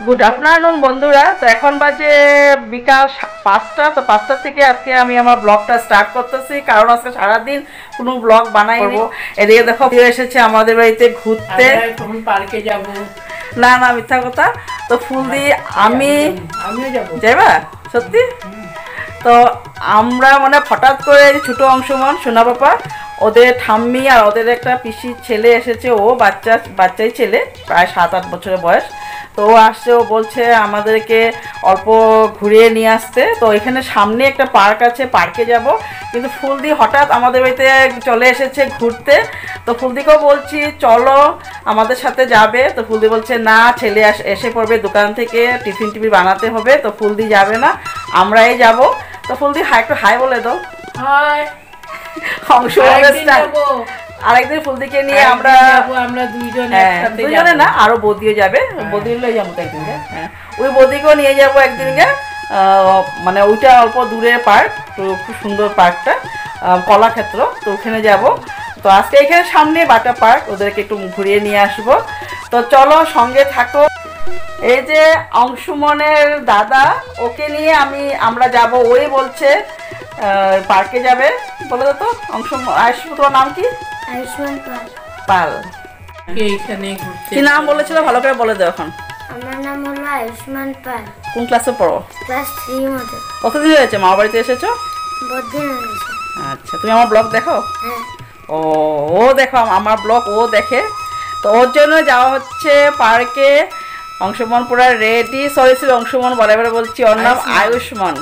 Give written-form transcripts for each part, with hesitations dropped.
Good afternoon বন্ধুরা। তো এখন বাজে বিকাল 5টা। তো 5টা থেকে আজকে আমি আমার ব্লগটা স্টার্ট করতেছি, কারণ আজকে সারাদিন কোনো ব্লগ বানাইনি। এদিকে দেখো এসেছে আমাদের বাড়িতে ঘুরতে, পার্কে যাব। না না মিথ্যা কথা। তো ফুলদি আমিও যাবো, যাইবা সত্যি? তো আমরা মানে হঠাৎ করে ছোট অংশমান সোনা পাপা, ওদের ঠাম্মি আর ওদের একটা পিসির ছেলে এসেছে, ও বাচ্চাই ছেলে, প্রায় 7-8 বছরের বয়স। তো ও আসছে, ও বলছে আমাদেরকে অল্প ঘুরিয়ে নিয়ে আসতে। তো এখানে সামনে একটা পার্ক আছে, পার্কে যাব। কিন্তু ফুলদি হঠাৎ আমাদের বাড়িতে চলে এসেছে ঘুরতে। তো ফুলদিকেও বলছি চলো আমাদের সাথে যাবে। তো ফুলদি বলছে না, ছেলে এসে পড়বে দোকান থেকে, টিফিন বানাতে হবে। তো ফুলদি যাবে না, আমরাই যাব। তো ফুলদি একটু হাই বলে দাও। হাই। আরেকদিন ফুলদিকে নিয়ে আমরা দুজনে না, আরো বৌদিও যাবে। বৌদিও যাবো একদিনকে, হ্যাঁ ওই বৌদিকেও নিয়ে যাবো একদিনকে। মানে ওইটা অল্প দূরের পার্ক, তো খুব সুন্দর পার্কটা, কলাক্ষেত্র। তো ওখানে যাব। তো আজকে এখানে সামনে বাটা পার্ক, ওদেরকে একটু ঘুরিয়ে নিয়ে আসবো। তো চলো সঙ্গে থাকো। এই যে অংশুমনের দাদা, ওকে নিয়ে আমরা যাব। ওই বলছে পার্কে যাবে। বলে দাও তো আয়ুষ্মান, তোমার নাম কি? আয়ুষ্মান পাল। এইখানে কি নাম বলেছিল ভালো করে বলে দাও এখন। আমার নাম হলো আয়ুষ্মান পাল। কোন ক্লাসে পড়ো? ক্লাস 3 মধ্যে। কতদিন হয়েছে মা বাড়িতে এসেছো? বহুদিন হয়েছে। আচ্ছা, তুমি আমার ব্লগ দেখো? হ্যাঁ। ও দেখো আমার ব্লগ, ও দেখে। তো ওর জন্য যাওয়া হচ্ছে পার্কে। অংশুমন পুরা রেডি, সরি অংশুমন বরাবর বলছি, ওর নাম আয়ুষ্মান।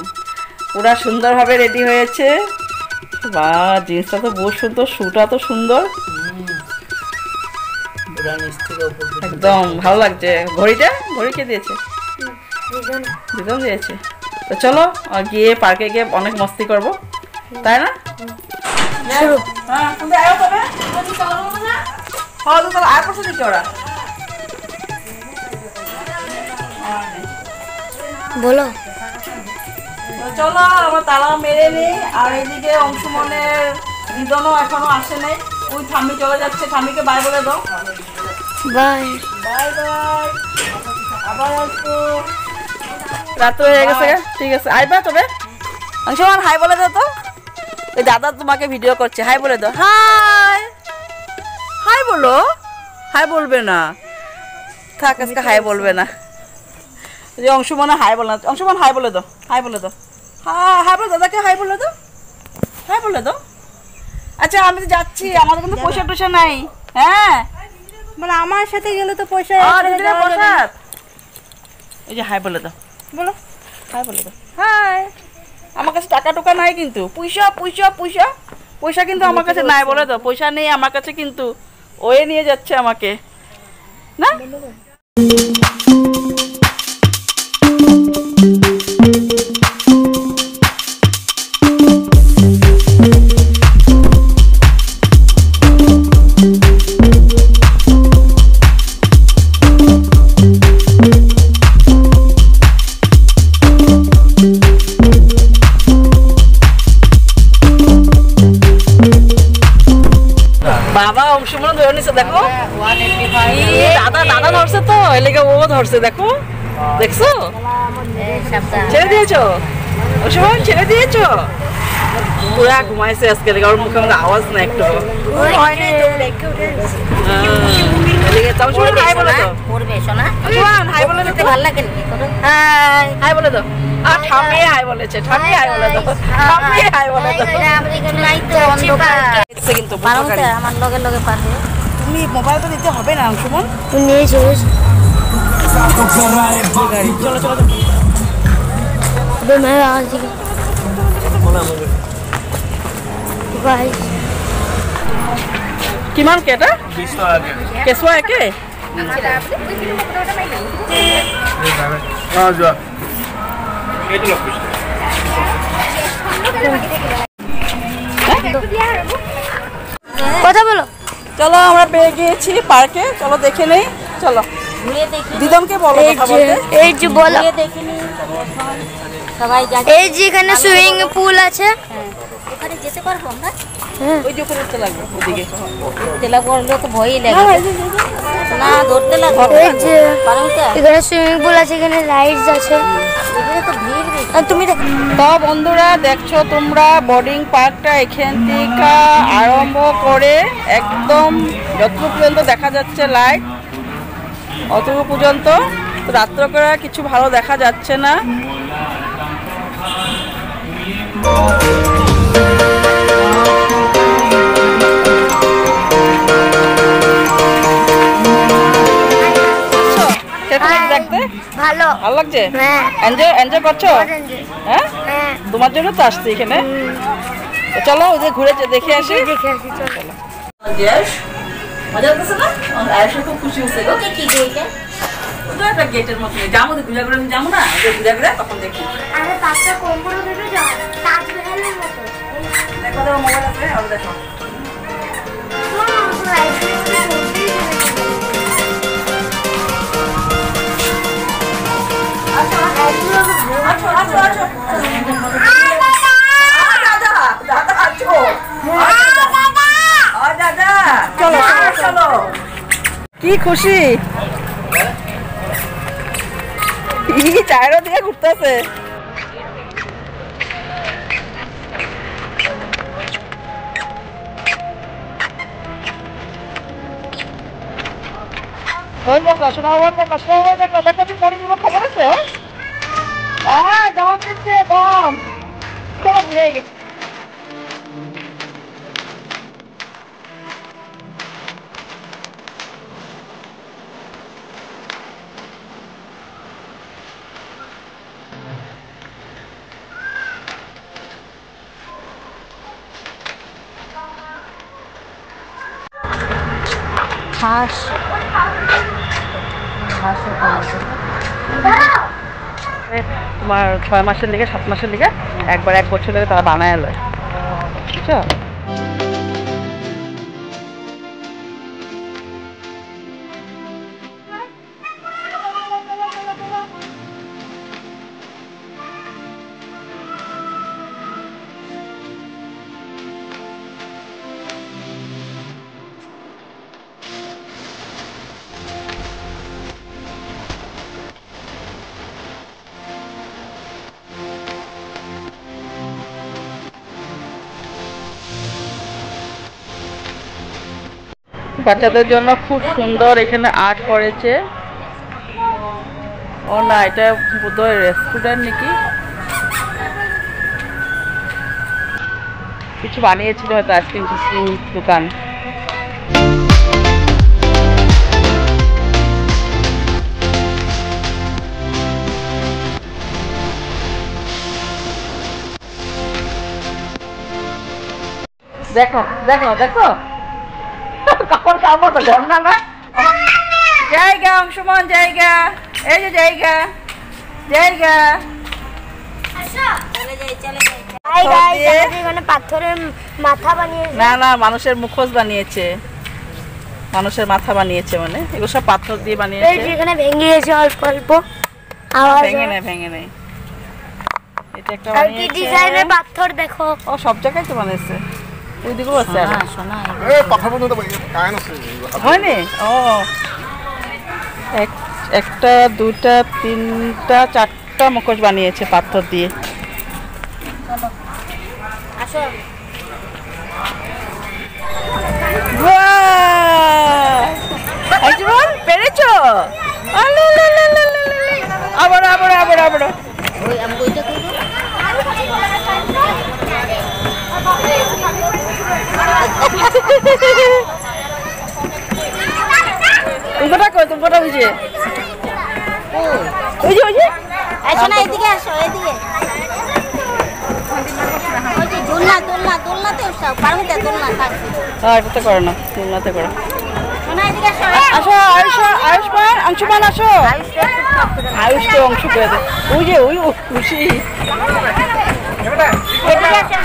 পুরা সুন্দরভাবে রেডি হয়েছে। বা জিন্সটা তো বহুত সুন্দর, শুটা তো সুন্দর, একদম ভালো লাগছে। ঘড়ি কে দিয়েছে? দুজন দিয়েছে। তো চলো গিয়ে পার্কে গিয়ে অনেক মস্তি করবো, তাই না? বলো। চলো আমরা তালা মেরে নিই। আর এইদিকে অংশুমনের রিদনও এখনো আসে নাই। ওই ঠাম্মি চলে যাচ্ছে, ঠাম্মিকে বাই বলে দাও। বাই বাই বাই, আবার আসবো। রাত হয়ে গেছে, ঠিক আছে আইবা তবে। অংশুমান হাই বলে দাও তো। ওই দাদা তোমাকে ভিডিও করছে, হাই বলে দাও। হাই হাই বলো। হাই বলবে না, থাক আজকে হাই বলবে না। যে অংশুমান হাই বলে না, অংশুমান হাই বলে দাও, হাই বলে দাও। হ্যাঁ হাই বলে দাদাকে হাই বলে দাও, হাই বলে দাও। আচ্ছা আমি তো যাচ্ছি, আমাদের কিন্তু পয়সা টয়সা নাই। হ্যাঁ মানে আমার সাথে গেলে তো পয়সা। এই যে হাই বলে দাও, বলো হাই বলে দাও। হাই। আমার কাছে টাকা টোকা নাই কিন্তু, পয়সা কিন্তু আমার কাছে নাই। বলে দাও পয়সা নেই আমার কাছে, কিন্তু ওয়ে নিয়ে যাচ্ছে আমাকে না। বাবা অংশুমান ধরে নিছে, দেখো দাদা ধরছে তো, এলাকা ও ধরছে, দেখো দেখছো? ছেড়ে দিয়েছো অংশুমান, ছেড়ে দিয়েছো? পুরা ঘুমাইছে আজকে, ওর মুখে আমাদের আওয়াজ না একটু। হাই বলে দাও, হাই বলে দিতে ভালো লাগে। হাই বলে দাও। আর ঠাম্মি হাই বলেছে, ঠাম্মি হাই বলে দাও, ঠাম্মি হাই বলে দাও। কিন্তু আমার লগে লগে পারবে। তুমি মোবাইল তো দিতে হবে না অংশুমান, তুই নিয়ে চলিস। চলো চলো। अबे मैं आज ही भाई কিমান কেটা? 20 টাকা কেসুয়া একে। হ্যাঁ যা এটা লোক কথা বলো। চলো আমরা পেয়ে গিয়েছি পার্কে, চলো দেখে নেই। চলো দিদমকে বলো কথা বলতে। এই যে বলো, সবাই এই যে এখানে সুইমিং পুল আছে, ওখানে যেতে পারবো আমরা। হ্যাঁ। ওই যে উপরে উঠতে লাগবে ওদিকে। তেলা করলে তো ভয়ই লাগে না, ধরতে লাগবে। এই যে এখানে সুইমিং পুল আছে, এখানে রাইডস আছে। তো ভিড় বেশি। আর তুমি দেখ, তো বন্ধুরা দেখছো তোমরা বোর্ডিং পার্কটা এখান থেকে আরম্ভ করে একদম যতটুকু পর্যন্ত দেখা যাচ্ছে লাইট অতটুকু পর্যন্ত। তো রাত্র করে কিছু ভালো দেখা যাচ্ছে না। দেখতে ভালো ভালো লাগছে? হ্যাঁ। এনজয় করছো? হ্যাঁ, হ্যাঁ, তোমার জন্য তো আসছি এখানে। তো চলো ওই যে ঘুরে দেখে আসি। দেখে আসি চলো। মজা হচ্ছে না? আয়েশা খুব খুশি হচ্ছে গো। কি গেইটা? ওটা একটা গেটের মতো যাবো, ঘুরে ঘুরে যাবো না, ঘুরে ঘুরে তখন দেখি। আরে পাঁচটা কম্বল দেবে যা, তাজমহলের মতো। দেখো তো মোবাইল আছে, আর দেখো। কি খুশি চায়েরও দিকে ঘুরতেছে। খবর আছে? হ্যাঁ, জবাব দিচ্ছে কম হয়ে গেছে। হাঁস তোমার 6 মাসের লিগে 7 মাসের লিগে একবার 1 বছর লিগে তারা বানায় লয়, বুঝছো? বাচ্চাদের জন্য খুব সুন্দর এখানে আর্ট করেছে। ও না, এটা বোধহয় রেস্টুরেন্ট নাকি কিছু বানিয়েছিল হয়তো, আইসক্রিম দোকান। দেখো দেখো দেখো কখন খাবো তো ঝর্ণা না জায়গা, অংশমান জায়গা, এই যে জায়গা জায়গা। এখানে পাথরের মাথা বানিয়েছে। না না, মানুষের মুখোশ বানিয়েছে, মানুষের মাথা বানিয়েছে, মানে এগুলো সব পাথর দিয়ে বানিয়েছে। এখানে ভেঙে গেছে অল্প অল্প, আওয়াজ ভেঙে নেই ভেঙে নেই। এটা একটা আর কি ডিজাইনের পাথর দেখো। ও সব জায়গায় তো বানিয়েছে, ওই দিকেও আছে। শোনা হয়নি? ও একটা দুটা তিনটা চারটা মুখোশ বানিয়েছে পাথর দিয়ে। আসো পেরেছো? আবার আবার আবার আবার ওই আমি কইতে কইবো তুমটা কই, তুমটা ওই যে ওই যে ওই যে আসো না, এদিকে আসো, এদিকে। ওই যে দোলনা দোলনা দোলনাতে উঠছাও, পারমিতে দোলনা থাকছে। হ্যাঁ, এটা তো করো না, তুমনাতে করো। শোনা এদিকে আসো। আসো আয়ুষ, আয়ুষ্মান, অংশমান আসো। আয়ুষ তো অংশ করে দে। ওই যে ওই খুশি। এদিকে আসো।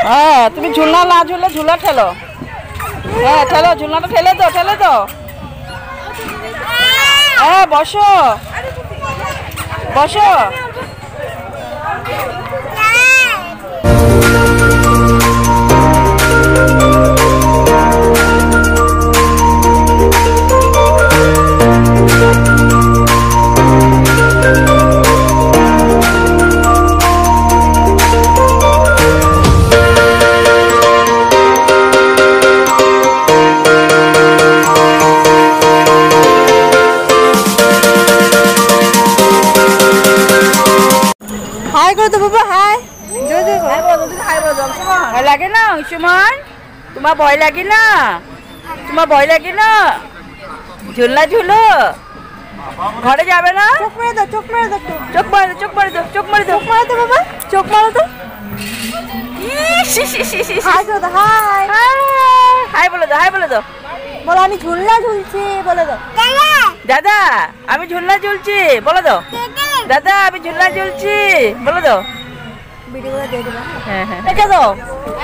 হ্যাঁ, তুমি ঝুলনা না ঝুললে ঝুলা ঠেলো। হ্যাঁ ঠেলো, ঝুলনাটা ঠেলে দাও, ঠেলে দাও। হ্যাঁ বসো বসো। হাই করে তো বাবা, হাই। ভয় লাগে না অংশুমান? তোমার ভয় লাগে না? তোমার ভয় লাগে না? ঝুলনা ঝুলো, ঘরে যাবে না? চোখ মেরে দাও, চোখ মেরে দাও, চোখ মারে দাও, চোখ মারে দাও, চোখ মারে দাও, মারো তো বাবা, চোখ মারো তো। হাই করে দাও, হাই। হাই বলে দাও, হাই বলে দাও। বলো আমি ঝুলনা ঝুলছি বলে দাও। দাদা আমি ঝুলনা ঝুলছি বলে দাও। দাদা আমি ঝুলনা ঝুলছি বলে দাও। ভিডিও করে দিয়ে দেবো। হ্যাঁ হ্যাঁ রেখে দাও,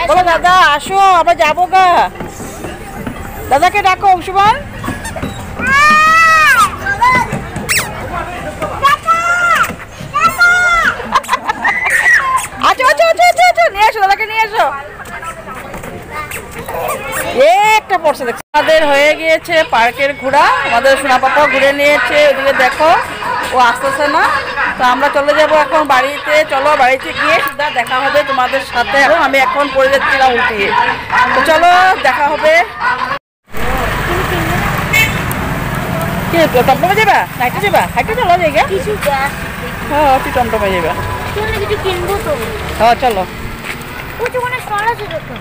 বলো দাদা আসো আমরা যাবো গা। দাদাকে ডাকো অংশুমান। আচ্ছা আচ্ছা আচ্ছা আচ্ছা আচ্ছা নিয়ে আসো, দাদাকে নিয়ে আসো। একটা পড়ছে দেখো। আমাদের হয়ে গিয়েছে পার্কের ঘোরা, আমাদের সোনা পাপা ঘুরে নিয়েছে। ওদিকে দেখো ও আসতেছে না, তো আমরা চলে যাব এখন বাড়িতে। চলো বাড়িতে গিয়ে সিধা দেখা হবে তোমাদের সাথে। আমি এখন পড়ে যাচ্ছিলাম উঠিয়ে, তো চলো দেখা হবে। কি টমটমে যাবা না হাইটে যাবা? হাইটে চলো জায়গা। কিছু হ্যাঁ তুই টমটমে যাবা। কিছু কিনবো তো। হ্যাঁ চলো। ওখানে স্টল আছে দেখো।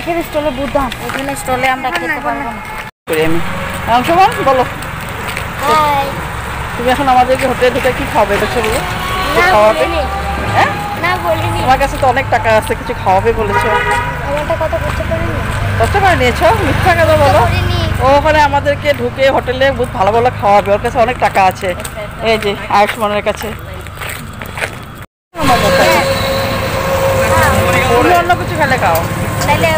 এখানে স্টলে বুঝতাম, ওখানে স্টলে আমরা খেতে পারবো না। করি আমি অংশমান বলো, হাই। তুমি এখন আমাদেরকে হোটেলে ঢুকে কি খাওয়াবে এটা বলো? কি না খাওয়াবে? বলিনি, হ্যাঁ না বলিনি। তোমার কাছে তো অনেক টাকা আছে, কিছু খাওয়াবে বলেছো। আমারটা কত করতে পারিনি। কষ্ট করে নিয়েছো, মিথ্যা কথা বলো। করিনি। ও ওখানে আমাদেরকে ঢুকে হোটেলে বহুত ভালো ভালো খাওয়াবে, ওর কাছে অনেক টাকা আছে। এই যে আয়ুষ্মানের কাছে। তুমি অন্য কিছু খেলে খাও, তাহলে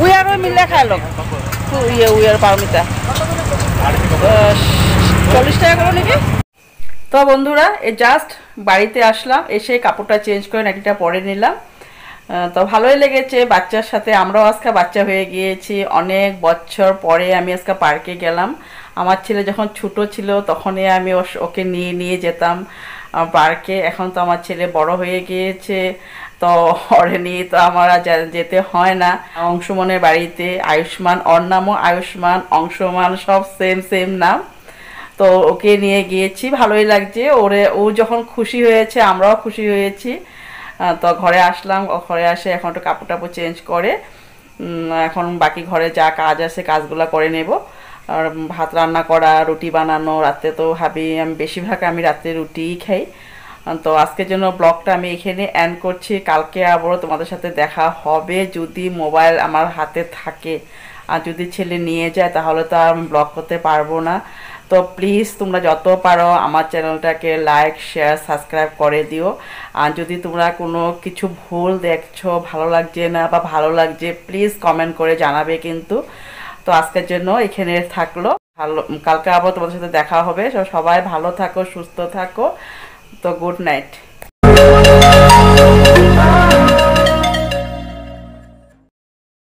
উই আর ওই মিলে খাই লোক। উই আর পারমিতা 40 টাকা করে নাকি। তো বন্ধুরা এই জাস্ট বাড়িতে আসলাম, এসে কাপড়টা চেঞ্জ করে নাকিটা পরে নিলাম। তো ভালোই লেগেছে বাচ্চার সাথে। আমরাও আজকে বাচ্চা হয়ে গিয়েছি, অনেক বছর পরে আমি আজকে পার্কে গেলাম। আমার ছেলে যখন ছোট ছিল তখনই আমি ওকে নিয়ে নিয়ে যেতাম পার্কে। এখন তো আমার ছেলে বড় হয়ে গিয়েছে, তো ওরে নিয়ে তো আমার আর যেতে হয় না। অংশুমানের বাড়িতে আয়ুষ্মান, ওর নামও আয়ুষ্মান, অংশুমান সব সেম সেম নাম। তো ওকে নিয়ে গিয়েছি, ভালোই লাগছে। ও যখন খুশি হয়েছে আমরাও খুশি হয়েছি। তো ঘরে আসলাম, ঘরে আসে এখন একটু কাপড় টাপড় চেঞ্জ করে এখন বাকি ঘরে যা কাজ আছে কাজগুলো করে নেব। আর ভাত রান্না করা, রুটি বানানো, রাতে তো আমি বেশিরভাগ আমি রাতে রুটিই খাই। তো আজকের জন্য ব্লগটা আমি এখানে এন্ড করছি। কালকে আবারও তোমাদের সাথে দেখা হবে, যদি মোবাইল আমার হাতে থাকে। আর যদি ছেলে নিয়ে যায় তাহলে তো আর ব্লগ করতে পারবো না। তো প্লিজ তোমরা যত পারো আমার চ্যানেলটাকে লাইক শেয়ার সাবস্ক্রাইব করে দিও। আর যদি তোমরা কোনো কিছু ভুল দেখছো, ভালো লাগছে না বা ভালো লাগছে, প্লিজ কমেন্ট করে জানাবে কিন্তু। তো আজকের জন্য এখানে থাকলো, ভালো কালকে আবার তোমাদের সাথে দেখা হবে। সবাই ভালো থাকো, সুস্থ থাকো। তো গুড নাইট।